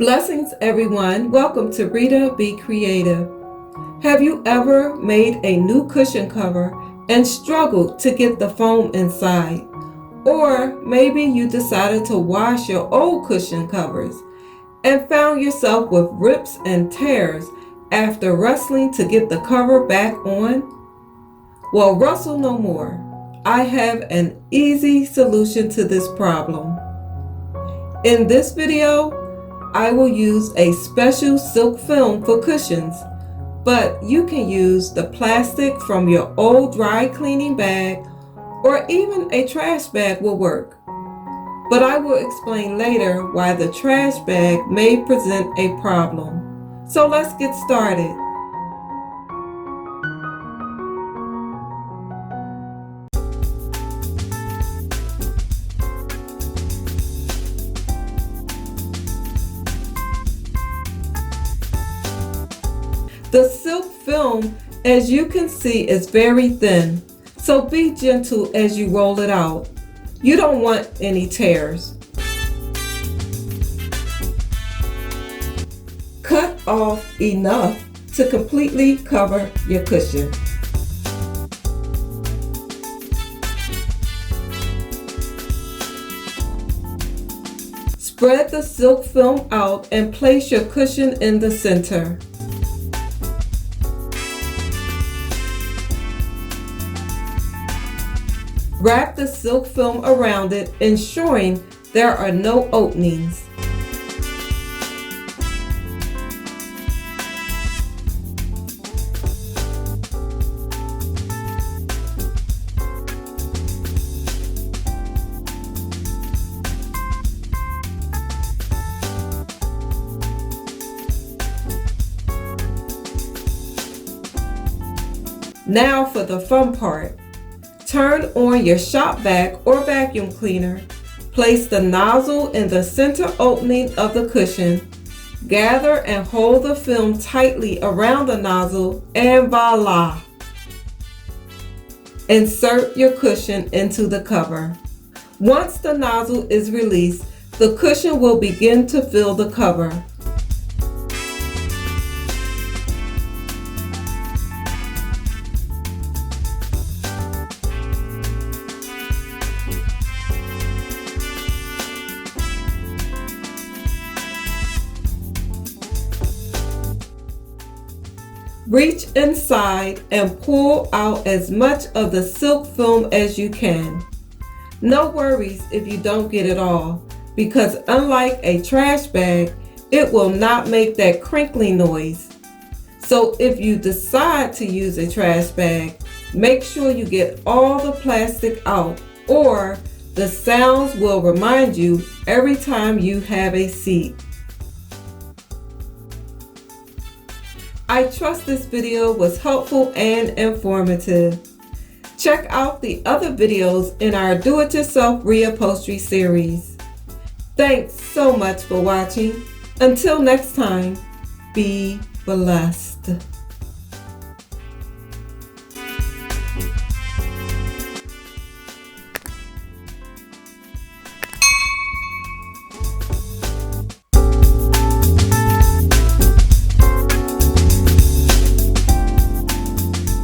Blessings, everyone. Welcome to Rita Be Creative. Have you ever made a new cushion cover and struggled to get the foam inside? Or maybe you decided to wash your old cushion covers and found yourself with rips and tears after wrestling to get the cover back on? Well, wrestle no more. I have an easy solution to this problem. In this video, I will use a special silk film for cushions, but you can use the plastic from your old dry cleaning bag or even a trash bag will work. But I will explain later why the trash bag may present a problem. So let's get started. The silk film, as you can see, is very thin, so be gentle as you roll it out. You don't want any tears. Cut off enough to completely cover your cushion. Spread the silk film out and place your cushion in the center. Wrap the silk film around it, ensuring there are no openings. Now for the fun part. Turn on your shop vac or vacuum cleaner. Place the nozzle in the center opening of the cushion. Gather and hold the film tightly around the nozzle and voila! Insert your cushion into the cover. Once the nozzle is released, the cushion will begin to fill the cover. Reach inside and pull out as much of the silk film as you can. No worries if you don't get it all, because unlike a trash bag, it will not make that crinkling noise. So if you decide to use a trash bag, make sure you get all the plastic out, or the sounds will remind you every time you have a seat. I trust this video was helpful and informative. Check out the other videos in our Do-It-Yourself Reupholstery series. Thanks so much for watching. Until next time, be blessed.